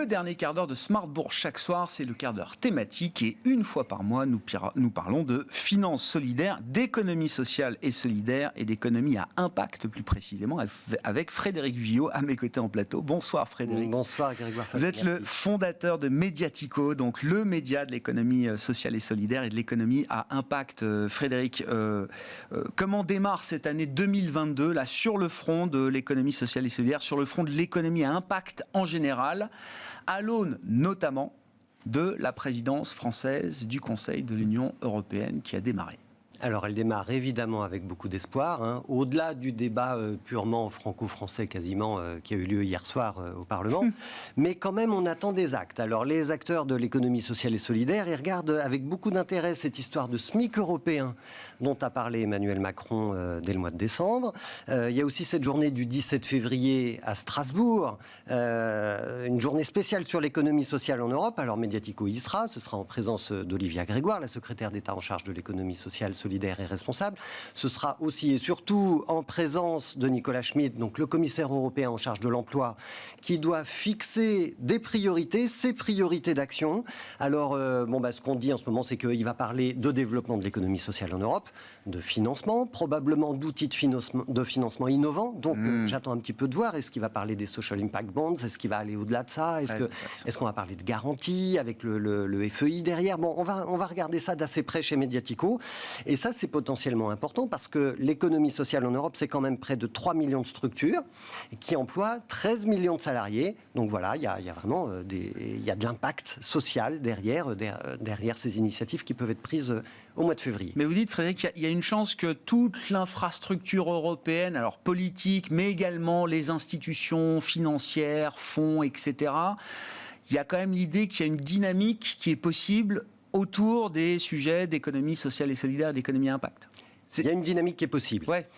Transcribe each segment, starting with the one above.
dernier quart d'heure de Smart Bourse chaque soir, c'est le quart d'heure thématique et une fois par mois, nous parlons de finances solidaires, d'économie sociale et solidaire et d'économie à impact plus précisément avec Frédéric Villot à mes côtés en plateau. Bonsoir Frédéric. Bonsoir Grégoire. Vous êtes le fondateur de Mediatico, donc le média de l'économie sociale et solidaire et de l'économie à impact. Frédéric, comment démarre cette année 2022 là, sur le front de l'économie sociale et solidaire, sur le front de l'économie à impact en général, à l'aune notamment de la présidence française du Conseil de l'Union européenne qui a démarré? Alors, elle démarre évidemment avec beaucoup d'espoir, au-delà du débat purement franco-français quasiment qui a eu lieu hier soir au Parlement. Mais quand même, on attend des actes. Alors, les acteurs de l'économie sociale et solidaire, ils regardent avec beaucoup d'intérêt cette histoire de SMIC européen dont a parlé Emmanuel Macron dès le mois de décembre. Il y a aussi cette journée du 17 février à Strasbourg, une journée spéciale sur l'économie sociale en Europe. Alors, Mediatico y sera. Ce sera en présence d'Olivia Grégoire, la secrétaire d'État en charge de l'économie sociale, solidaire et responsable. Ce sera aussi et surtout en présence de Nicolas Schmit, donc le commissaire européen en charge de l'emploi, qui doit fixer des priorités, ses priorités d'action. Alors, ce qu'on dit en ce moment, c'est qu'il va parler de développement de l'économie sociale en Europe, de financement, probablement d'outils de financement innovants. Donc, j'attends un petit peu de voir. Est-ce qu'il va parler des social impact bonds? Est-ce qu'il va aller au-delà de ça? Est-ce qu'on va parler de garantie avec le FEI derrière? Bon, on va regarder ça d'assez près chez Mediatico. Et ça, c'est potentiellement important parce que l'économie sociale en Europe, c'est quand même près de 3 millions de structures qui emploient 13 millions de salariés. Donc voilà, il y a vraiment il y a de l'impact social derrière ces initiatives qui peuvent être prises au mois de février. Mais vous dites, Frédéric, il y a une chance que toute l'infrastructure européenne, alors politique, mais également les institutions financières, fonds, etc., il y a quand même l'idée qu'il y a une dynamique qui est possible autour des sujets d'économie sociale et solidaire et d'économie à impact. Il y a une dynamique qui est possible. Ouais.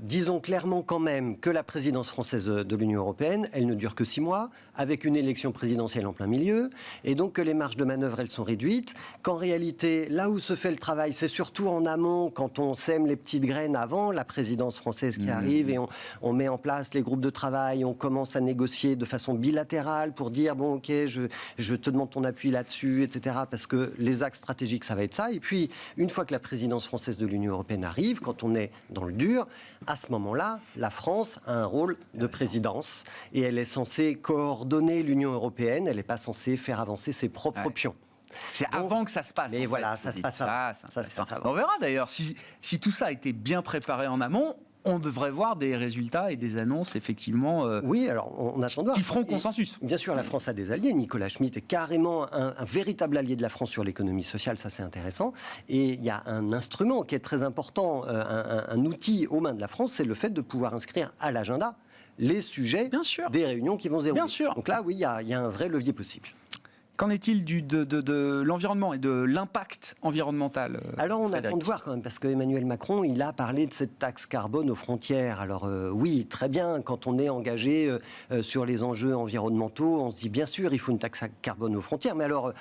Disons clairement quand même que la présidence française de l'Union européenne, elle ne dure que 6 mois, avec une élection présidentielle en plein milieu, et donc que les marges de manœuvre, elles sont réduites, qu'en réalité, là où se fait le travail, c'est surtout en amont, quand on sème les petites graines avant la présidence française qui arrive, et on met en place les groupes de travail, on commence à négocier de façon bilatérale pour dire, bon, ok, je te demande ton appui là-dessus, etc., parce que les axes stratégiques, ça va être ça. Et puis, une fois que la présidence française de l'Union européenne arrive, quand on est dans le dur, à ce moment-là, la France a un rôle de présidence et elle est censée coordonner l'Union européenne, elle n'est pas censée faire avancer ses propres pions. C'est avant que ça se passe. Mais voilà, ça se passe avant. On verra d'ailleurs, si tout ça a été bien préparé en amont, on devrait voir des résultats et des annonces, effectivement, oui, alors on attend de voir. Qui feront consensus. Bien sûr, la France a des alliés. Nicolas Schmit est carrément un véritable allié de la France sur l'économie sociale, ça c'est intéressant. Et il y a un instrument qui est très important, un outil aux mains de la France, c'est le fait de pouvoir inscrire à l'agenda les sujets des réunions qui vont se dérouler. Bien sûr. Donc là, oui, il y a un vrai levier possible. Qu'en est-il de l'environnement et de l'impact environnemental? Alors on attend de voir quand même, parce qu'Emmanuel Macron, il a parlé de cette taxe carbone aux frontières. Alors oui, très bien, quand on est engagé sur les enjeux environnementaux, on se dit bien sûr, il faut une taxe carbone aux frontières, mais alors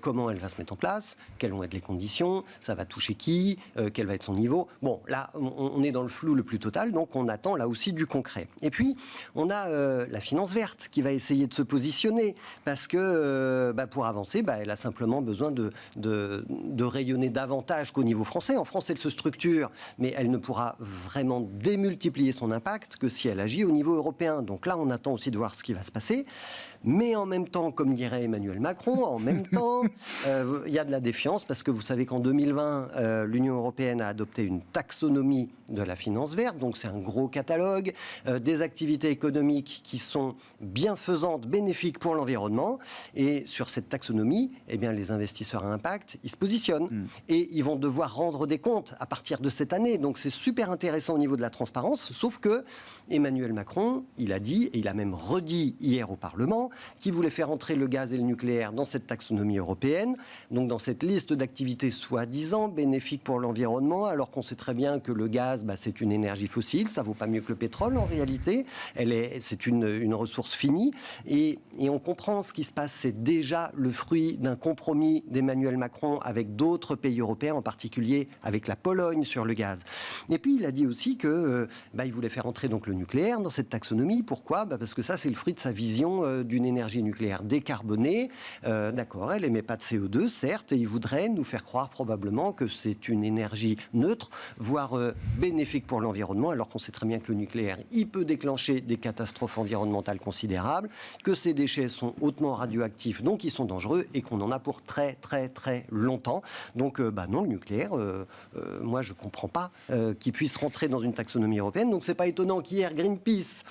comment elle va se mettre en place? Quelles vont être les conditions? Ça va toucher qui? Quel va être son niveau? Bon, là, on est dans le flou le plus total, donc on attend là aussi du concret. Et puis, on a la finance verte qui va essayer de se positionner, parce que pour avancer, elle a simplement besoin de rayonner davantage qu'au niveau français. En France, elle se structure, mais elle ne pourra vraiment démultiplier son impact que si elle agit au niveau européen. Donc là, on attend aussi de voir ce qui va se passer. Mais en même temps, comme dirait Emmanuel Macron, en même temps, il y a de la défiance, parce que vous savez qu'en 2020, l'Union européenne a adopté une taxonomie de la finance verte. Donc c'est un gros catalogue, des activités économiques qui sont bienfaisantes, bénéfiques pour l'environnement. Et sur cette taxonomie, eh bien, les investisseurs à impact, ils se positionnent. Et ils vont devoir rendre des comptes à partir de cette année. Donc c'est super intéressant au niveau de la transparence, sauf que Emmanuel Macron, il a dit, et il a même redit hier au Parlement, qu'il voulait faire entrer le gaz et le nucléaire dans cette taxonomie européenne, donc dans cette liste d'activités soi-disant bénéfiques pour l'environnement, alors qu'on sait très bien que le gaz, c'est une énergie fossile, ça vaut pas mieux que le pétrole en réalité, c'est une ressource finie, et on comprend ce qui se passe, c'est déjà déjà le fruit d'un compromis d'Emmanuel Macron avec d'autres pays européens, en particulier avec la Pologne sur le gaz. Et puis il a dit aussi que il voulait faire entrer donc le nucléaire dans cette taxonomie. Pourquoi ? Parce que ça, c'est le fruit de sa vision d'une énergie nucléaire décarbonée. D'accord, elle émet pas de CO2, certes, et il voudrait nous faire croire probablement que c'est une énergie neutre, voire bénéfique pour l'environnement, alors qu'on sait très bien que le nucléaire, il peut déclencher des catastrophes environnementales considérables, que ces déchets sont hautement radioactifs, donc ils sont dangereux, et qu'on en a pour très très très longtemps. Donc non, le nucléaire, moi je comprends pas qu'il puisse rentrer dans une taxonomie européenne. Donc c'est pas étonnant qu'hier Greenpeace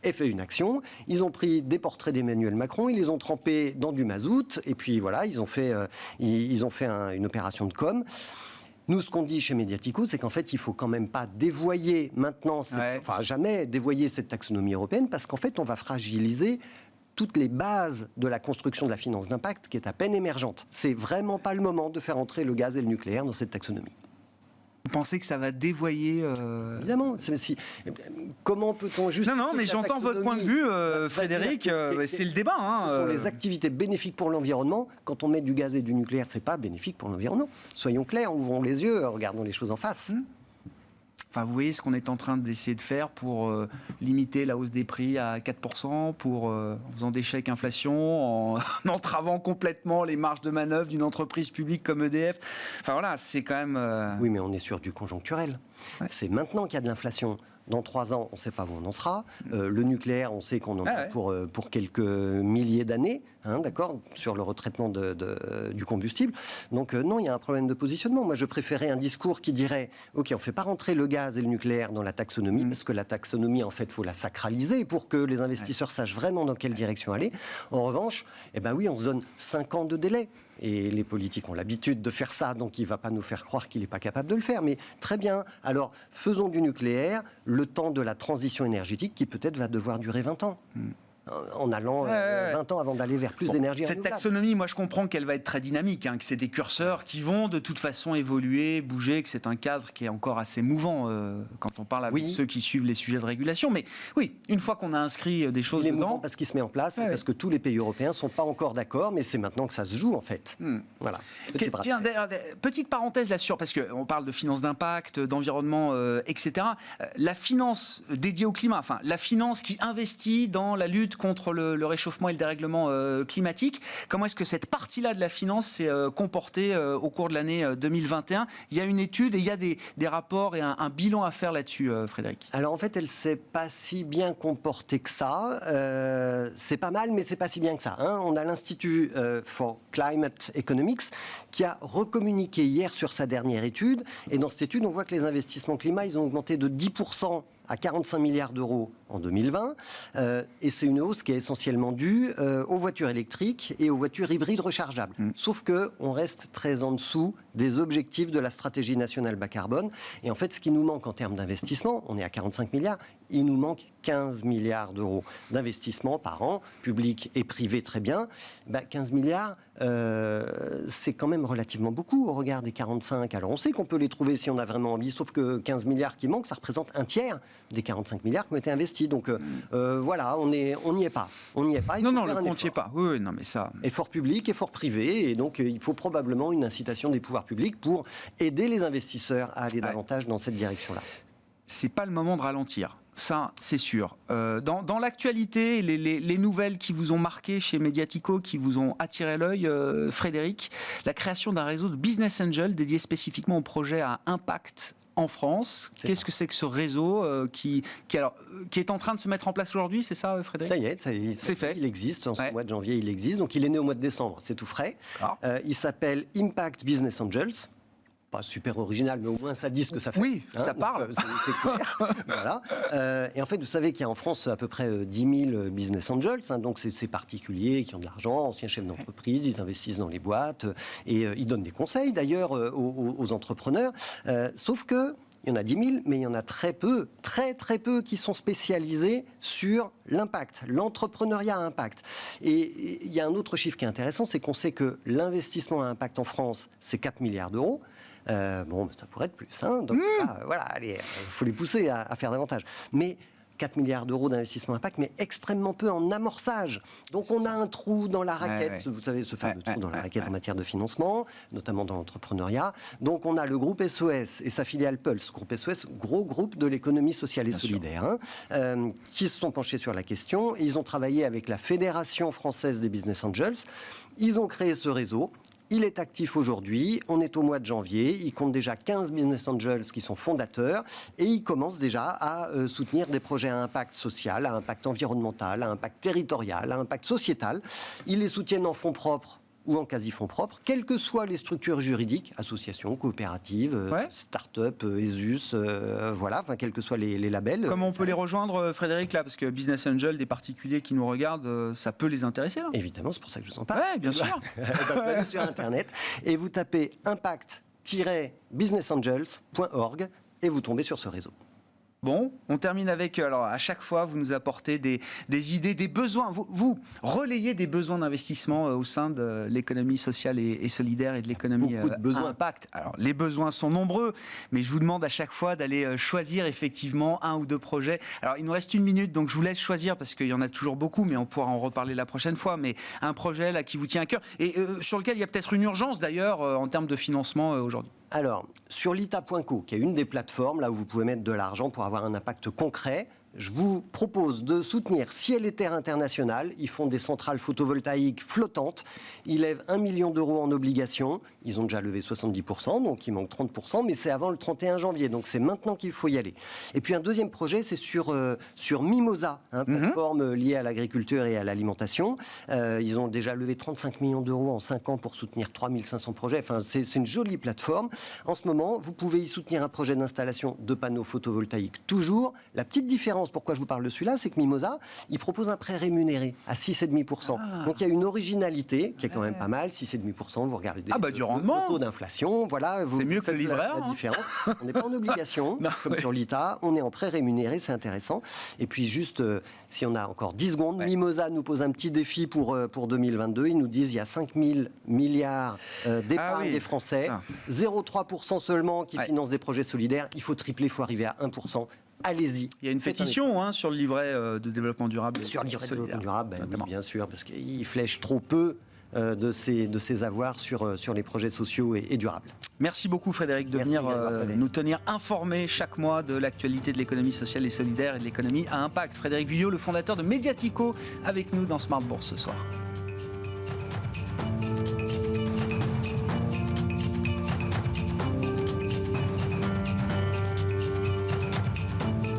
ait fait une action. Ils ont pris des portraits d'Emmanuel Macron, ils les ont trempés dans du mazout, et puis voilà, ils ont fait une opération de com'. Nous, ce qu'on dit chez Mediatico, c'est qu'en fait, il ne faut quand même pas dévoyer maintenant, jamais dévoyer cette taxonomie européenne, parce qu'en fait, on va fragiliser toutes les bases de la construction de la finance d'impact qui est à peine émergente. C'est vraiment pas le moment de faire entrer le gaz et le nucléaire dans cette taxonomie. Vous pensez que ça va dévoyer Évidemment. Comment peut-on justifier Non, mais j'entends votre point de vue, Frédéric. C'est le débat. Ce sont les activités bénéfiques pour l'environnement. Quand on met du gaz et du nucléaire, c'est pas bénéfique pour l'environnement. Soyons clairs, ouvrons les yeux, regardons les choses en face. Enfin, vous voyez ce qu'on est en train d'essayer de faire pour limiter la hausse des prix à 4%, en faisant des chèques inflation, en entravant complètement les marges de manœuvre d'une entreprise publique comme EDF. Enfin voilà, c'est quand même... Oui, mais on est sur du conjoncturel. Ouais. C'est maintenant qu'il y a de l'inflation. Dans 3 ans, on ne sait pas où on en sera. Le nucléaire, on sait qu'on en a pour quelques milliers d'années, d'accord, sur le retraitement du combustible. Donc non, il y a un problème de positionnement. Moi, je préférais un discours qui dirait OK, on ne fait pas rentrer le gaz et le nucléaire dans la taxonomie, parce que la taxonomie, en fait, il faut la sacraliser pour que les investisseurs sachent vraiment dans quelle direction aller. En revanche, oui, on se donne 5 ans de délai. Et les politiques ont l'habitude de faire ça, donc il ne va pas nous faire croire qu'il n'est pas capable de le faire. Mais très bien, alors faisons du nucléaire le temps de la transition énergétique qui peut-être va devoir durer 20 ans. En allant 20 ans avant d'aller vers plus d'énergie renouvelable. Cette taxonomie, moi je comprends qu'elle va être très dynamique, que c'est des curseurs qui vont de toute façon évoluer, bouger, que c'est un cadre qui est encore assez mouvant quand on parle avec ceux qui suivent les sujets de régulation. Mais oui, une fois qu'on a inscrit des choses dedans... parce qu'il se met en place, parce que tous les pays européens ne sont pas encore d'accord, mais c'est maintenant que ça se joue en fait. Voilà. Tiens, petite parenthèse là-dessus, parce qu'on parle de finance d'impact, d'environnement, etc. La finance dédiée au climat, enfin la finance qui investit dans la lutte contre le réchauffement et le dérèglement climatique. Comment est-ce que cette partie-là de la finance s'est comportée au cours de l'année 2021 ? Il y a une étude et il y a des rapports et un bilan à faire là-dessus, Frédéric. Alors en fait, elle ne s'est pas si bien comportée que ça. C'est pas mal, mais c'est pas si bien que ça. On a l'Institut for Climate Economics qui a recommuniqué hier sur sa dernière étude. Et dans cette étude, on voit que les investissements climat, ils ont augmenté de 10% à 45 milliards d'euros en 2020. Et c'est une hausse qui est essentiellement due aux voitures électriques et aux voitures hybrides rechargeables. Sauf qu'on reste très en dessous des objectifs de la stratégie nationale bas carbone. Et en fait, ce qui nous manque en termes d'investissement, on est à 45 milliards, il nous manque 15 milliards d'euros d'investissement par an, public et privé, très bien. 15 milliards, c'est quand même relativement beaucoup au regard des 45. Alors on sait qu'on peut les trouver si on a vraiment envie, sauf que 15 milliards qui manquent, ça représente un tiers des 45 milliards qui ont été investis. Donc voilà, on n'y est pas. On n'y est pas. Non, le compte n'y est pas. Oui, non, mais ça... Effort public, effort privé, et donc il faut probablement une incitation des pouvoirs publics pour aider les investisseurs à aller davantage dans cette direction-là. C'est pas le moment de ralentir. Ça, c'est sûr. Dans l'actualité, les nouvelles qui vous ont marqué chez Mediatico, qui vous ont attiré l'œil, Frédéric, la création d'un réseau de business angels dédié spécifiquement au projet à impact en France. Qu'est-ce que c'est que ce réseau qui est en train de se mettre en place aujourd'hui, c'est ça, Frédéric ? Ça y est, c'est fait. Il existe, en ce mois de janvier, il existe. Donc il est né au mois de décembre, c'est tout frais. Il s'appelle Impact Business Angels. Pas super original, mais au moins ça dit ce que ça fait. Oui, ça parle. C'est clair. Voilà. Et en fait, vous savez qu'il y a en France à peu près 10 000 business angels. Donc, c'est ces particuliers qui ont de l'argent, anciens chefs d'entreprise, ils investissent dans les boîtes et ils donnent des conseils d'ailleurs aux entrepreneurs. Sauf que il y en a 10 000, mais il y en a très peu, très très peu qui sont spécialisés sur l'impact, l'entrepreneuriat à impact. Et il y a un autre chiffre qui est intéressant, c'est qu'on sait que l'investissement à impact en France, c'est 4 milliards d'euros. Ça pourrait être plus. Donc voilà, allez, il faut les pousser à faire davantage. Mais 4 milliards d'euros d'investissement impact, mais extrêmement peu en amorçage. Donc on a un trou dans la raquette, vous savez, ce fameux trou dans la raquette en matière de financement, notamment dans l'entrepreneuriat. Donc on a le groupe SOS et sa filiale Pulse. Groupe SOS, gros groupe de l'économie sociale et solidaire, qui se sont penchés sur la question. Ils ont travaillé avec la Fédération française des Business Angels. Ils ont créé ce réseau. Il est actif aujourd'hui, on est au mois de janvier, il compte déjà 15 Business Angels qui sont fondateurs et il commence déjà à soutenir des projets à impact social, à impact environnemental, à impact territorial, à impact sociétal. Ils les soutiennent en fonds propres ou en quasi-fonds propres, quelles que soient les structures juridiques, associations, coopératives, start-up, ESUS, voilà, enfin, quels que soient les labels. Comment on peut les rejoindre, Frédéric, là, parce que Business Angel, des particuliers qui nous regardent, ça peut les intéresser, là. Évidemment, c'est pour ça que je vous en parle. Oui, bien sûr. Vous allez sur Internet et vous tapez impact-businessangels.org et vous tombez sur ce réseau. Bon, on termine avec, alors à chaque fois, vous nous apportez des idées, des besoins. Vous relayez des besoins d'investissement au sein de l'économie sociale et solidaire et de l'économie à impact. Alors, les besoins sont nombreux, mais je vous demande à chaque fois d'aller choisir effectivement un ou deux projets. Alors, il nous reste 1 minute, donc je vous laisse choisir parce qu'il y en a toujours beaucoup, mais on pourra en reparler la prochaine fois. Mais un projet là qui vous tient à cœur et sur lequel il y a peut-être une urgence d'ailleurs en termes de financement aujourd'hui. Alors, sur lita.co, qui est une des plateformes là où vous pouvez mettre de l'argent pour avoir un impact concret, je vous propose de soutenir Ciel et Terre International. Ils font des centrales photovoltaïques flottantes. Ils lèvent 1 million d'euros en obligations. Ils ont déjà levé 70%, donc il manque 30%, mais c'est avant le 31 janvier, donc c'est maintenant qu'il faut y aller. Et puis un deuxième projet, c'est sur Mimosa, plateforme liée à l'agriculture et à l'alimentation. Ils ont déjà levé 35 millions d'euros en 5 ans pour soutenir 3500 projets. Enfin, c'est une jolie plateforme. En ce moment, vous pouvez y soutenir un projet d'installation de panneaux photovoltaïques toujours. La petite différence, pourquoi je vous parle de celui-là, c'est que Mimosa, il propose un prêt rémunéré à 6,5%. Donc il y a une originalité qui est quand même pas mal, 6,5%, vous regardez le taux d'inflation, voilà, vous c'est mieux que le livret la différence. On n'est pas en obligation, comme sur l'ITA, on est en prêt rémunéré, c'est intéressant. Et puis juste, si on a encore 10 secondes, Mimosa nous pose un petit défi pour 2022, ils nous disent il y a 5 000 milliards d'épargne des Français, 0,3% seulement qui financent des projets solidaires, il faut tripler, il faut arriver à 1%. Allez-y. Il y a une pétition sur le livret de développement durable. Sur le livret de développement durable, oui, bien sûr, parce qu'il flèche trop peu de ses avoirs sur les projets sociaux et durables. Merci beaucoup Frédéric de venir nous tenir informés chaque mois de l'actualité de l'économie sociale et solidaire et de l'économie à impact. Frédéric Vuillot, le fondateur de Mediatico, avec nous dans Smart Bourse ce soir.